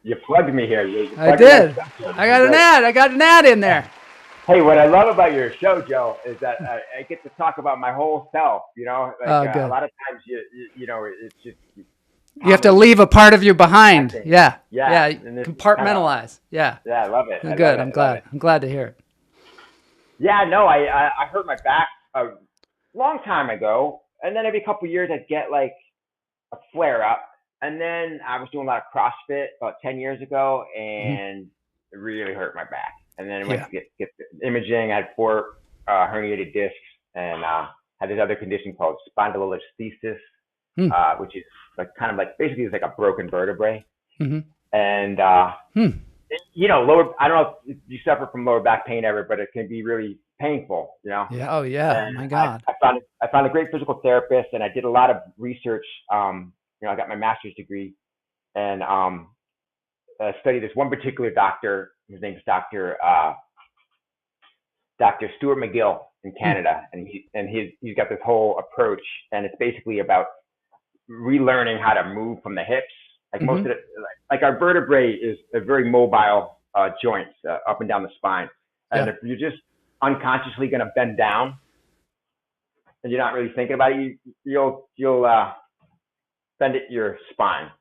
You plugged me here. I did. I got an ad. I got an ad in there. Hey, what I love about your show, Joe, is that I get to talk about my whole self. You know, like, a lot of times you know, it's just you have to leave a part of you behind. Yeah. Compartmentalize. Yeah. Yeah, I love it. Good. I'm glad. I'm glad to hear it. Yeah, no, I hurt my back a long time ago, and then every couple of years I'd get like a flare up, and then I was doing a lot of CrossFit about 10 years ago, and it really hurt my back. And then I went to get imaging. I had 4 herniated discs, and had this other condition called spondylolisthesis, which is like kind of like basically it's like a broken vertebrae. Mm-hmm. And you know, I don't know if you suffer from lower back pain ever, but it can be really painful, you know. Yeah. Oh yeah. And My God. I found a great physical therapist, and I did a lot of research. You know, I got my master's degree, and studied this one particular doctor. His name's Dr. Stuart McGill in Canada, and he's got this whole approach, and it's basically about relearning how to move from the hips. Like most of it, like our vertebrae is a very mobile joints up and down the spine, and if you're just unconsciously going to bend down, and you're not really thinking about it, you'll bend it your spine.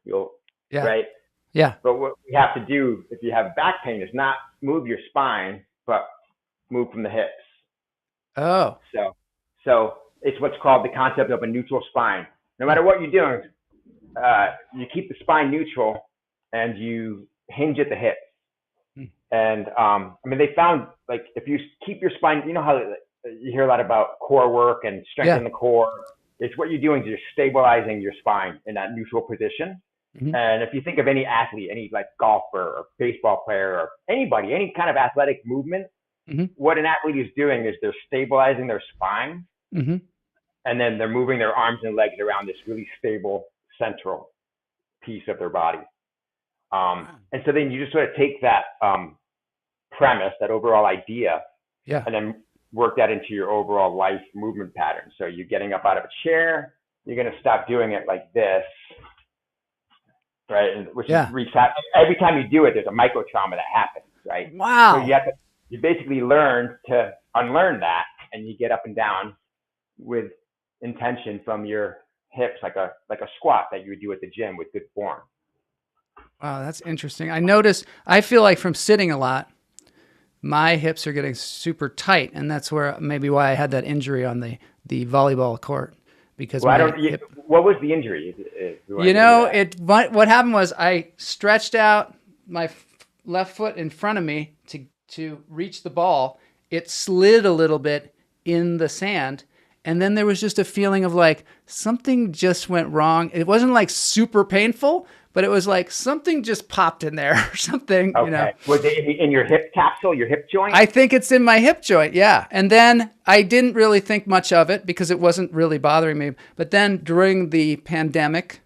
Right. Yeah. But what we have to do if you have back pain is not move your spine, but move from the hips. Oh. So it's what's called the concept of a neutral spine. No matter what you're doing, you keep the spine neutral and you hinge at the hips. And I mean, they found like if you keep your spine, you know how you hear a lot about core work and strengthening the core. It's what you're doing is you're stabilizing your spine in that neutral position. And if you think of any athlete, any like golfer or baseball player or anybody, any kind of athletic movement, what an athlete is doing is they're stabilizing their spine, and then they're moving their arms and legs around this really stable central piece of their body. And so then you just sort of take that premise, that overall idea, and then work that into your overall life movement pattern. So you're getting up out of a chair, you're going to stop doing it like this. Right, and which is every time you do it, there's a micro trauma that happens, right? Wow. So you basically learn to unlearn that, and you get up and down with intention from your hips, like a squat that you would do at the gym with good form. Wow, that's interesting. I feel like from sitting a lot, my hips are getting super tight, and that's where maybe why I had that injury on the volleyball court. Because what was the injury? What happened was I stretched out my left foot in front of me to reach the ball. It slid a little bit in the sand, and then there was just a feeling of like something just went wrong. It wasn't like super painful, but it was like something just popped in there or something. Okay. You know. Was it in your hip capsule, your hip joint? I think it's in my hip joint, yeah. And then I didn't really think much of it because it wasn't really bothering me. But then during the pandemic,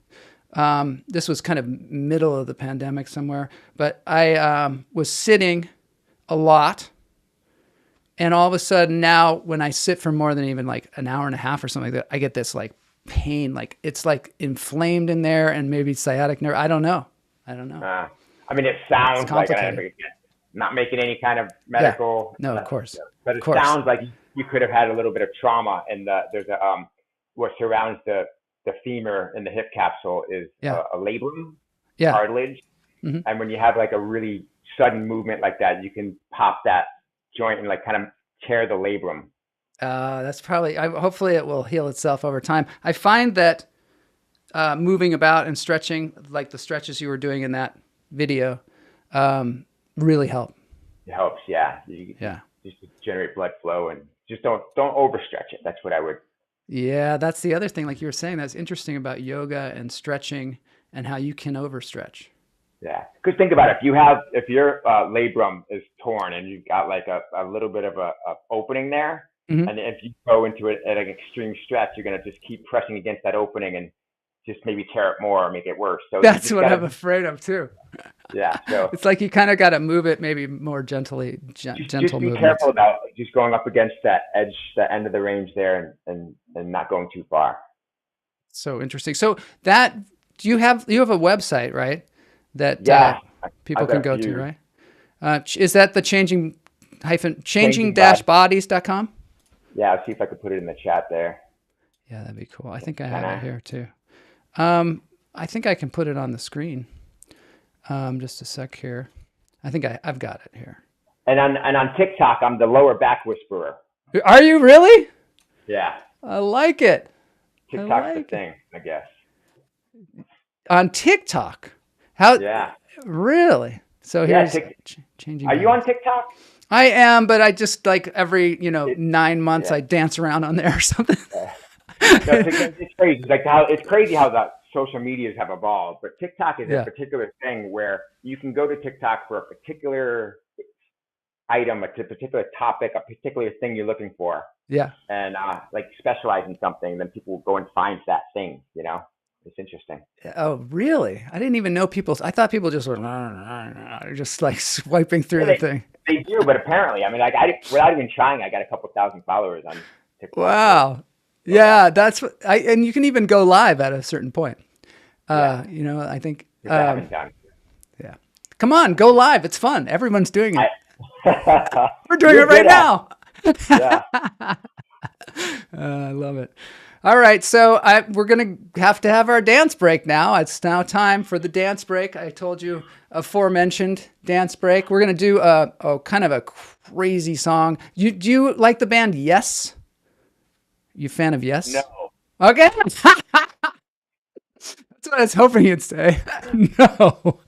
this was kind of middle of the pandemic somewhere, but I was sitting a lot. And all of a sudden now when I sit for more than even like an hour and a half or something like that, I get this like pain, like it's like inflamed in there, and maybe sciatic nerve. I don't know. I mean, it sounds like not making any kind of medical. Yeah. No, of course. But it sounds like you could have had a little bit of trauma, and there's what surrounds the femur in the hip capsule is a labrum, cartilage, and when you have like a really sudden movement like that, you can pop that joint and like kind of tear the labrum. That's probably, hopefully it will heal itself over time. I find that moving about and stretching, like the stretches you were doing in that video, really help. It helps, yeah. Just to generate blood flow, and just don't overstretch it. That's what I would. Yeah, that's the other thing. Like you were saying, that's interesting about yoga and stretching and how you can overstretch. Yeah, because think about it. If your labrum is torn and you've got like a little bit of a opening there, and if you go into it at an extreme stretch, you're going to just keep pressing against that opening and just maybe tear it more or make it worse. So that's what I'm afraid of too. Yeah, so it's like you kind of got to move it maybe more gently, gentle movements. Just be careful about just going up against that edge, the end of the range there, and not going too far. So interesting. So you have a website, right? That people can go to, right? Is that the changing-bodies.com? Yeah, I'll see if I could put it in the chat there. Yeah, that'd be cool. I think I have it here too. I think I can put it on the screen. Just a sec here. I think I've got it here. And on TikTok, I'm the lower back whisperer. Are you really? Yeah. I like it. TikTok's the thing, I guess. On TikTok? How? Yeah. Really? So here's changing. Are you on TikTok? I am, but I just like every 9 months I dance around on there or something. It's crazy. Like it's crazy how the social medias have evolved, but TikTok is a particular thing where you can go to TikTok for a particular item, a particular topic, a particular thing you're looking for. Yeah. And like specialize in something, then people will go and find that thing. You know, it's interesting. Oh, really? I didn't even know I thought people just were just like swiping through the thing. They do, but apparently, I mean, like without even trying, I got a couple thousand followers on TikTok. Wow. Yeah, that's what and you can even go live at a certain point. You know, I think. Yeah. Come on, go live. It's fun. Everyone's doing it. We're doing it right now. Yeah. I love it. All right, so we're going to have our dance break now. It's now time for the dance break. I told you aforementioned dance break. We're going to do a kind of a crazy song. Do you like the band Yes? You a fan of Yes? No. Okay. That's what I was hoping you'd say. No.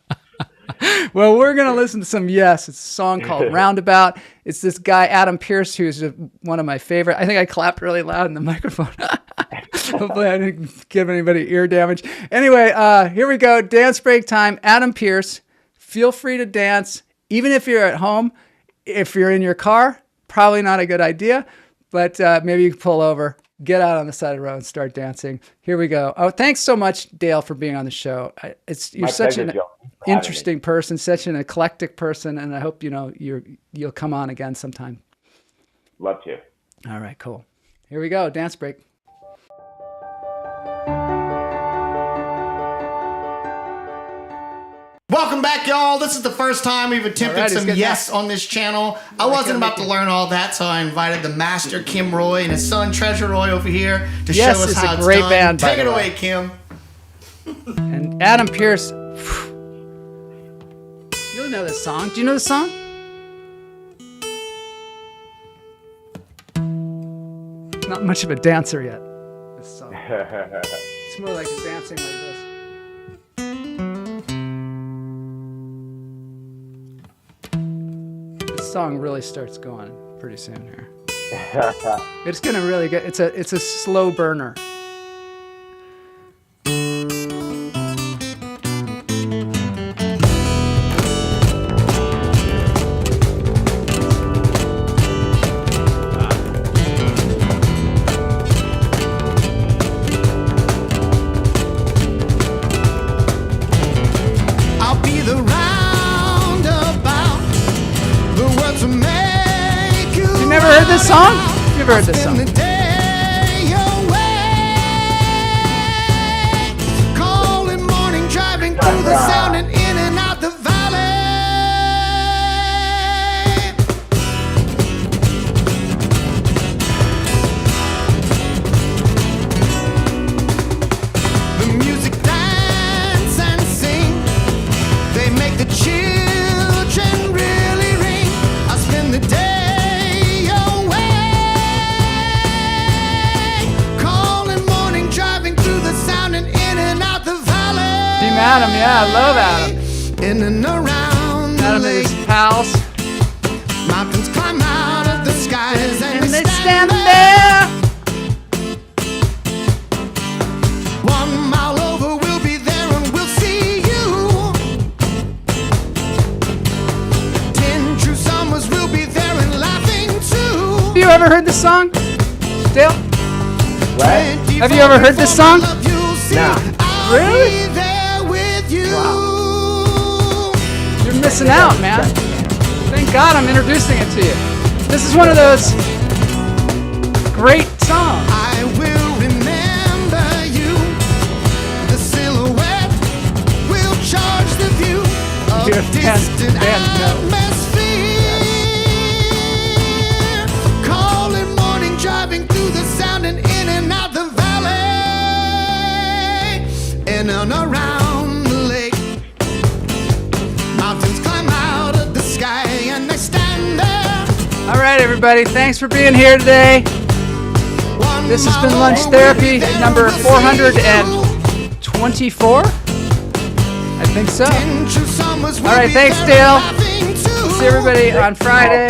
Well, we're going to listen to some Yes. It's a song called Roundabout. It's this guy, Adam Pearce, who's one of my favorite. I think I clapped really loud in the microphone. Hopefully I didn't give anybody ear damage. Anyway, here we go. Dance break time. Adam Pearce. Feel free to dance. Even if you're at home, if you're in your car, probably not a good idea, but maybe you can pull over, get out on the side of the road and start dancing. Here we go. Oh, thanks so much, Dale, for being on the show. You're such an interesting person, such an eclectic person, and I hope you'll come on again sometime. Love to. All right, cool. Here we go. Dance break. Welcome back, y'all. This is the first time we've attempted some Yes on this channel. I wasn't about to learn all that, so I invited the master, Kim Roy, and his son, Treasure Roy, over here to show us how it's great done. Band, Take it away, Kim. And Adam Pearce. You'll know this song. Do you know this song? Not much of a dancer yet, this song. It's more like dancing like this. This song really starts going pretty soon here. It's gonna really get. It's a slow burner. Heard this song? You've heard this song. Calling morning, driving through the sound and in and out the valley. The music dance and sing. They make the children really ring. I spend the day Adam, yeah, I love Adam. In and around Adam and his pals. Mountains climb out of the skies and they stand there. 1 mile over, we'll be there and we'll see you. 10 true summers, we'll be there and laughing too. Have you ever heard this song, Dale? What? Have you ever heard this song? No. Really? Wow. You're missing out, man. Thank God I'm introducing it to you. This is one of those great songs. I will remember you. The silhouette will charge the view of distant atmosphere. Calling morning, driving through the sound and in and out the valley. In and around. All right, everybody. Thanks for being here today. This has been Lunch Therapy number 424. I think so. All right, thanks, Dale. See everybody on Friday.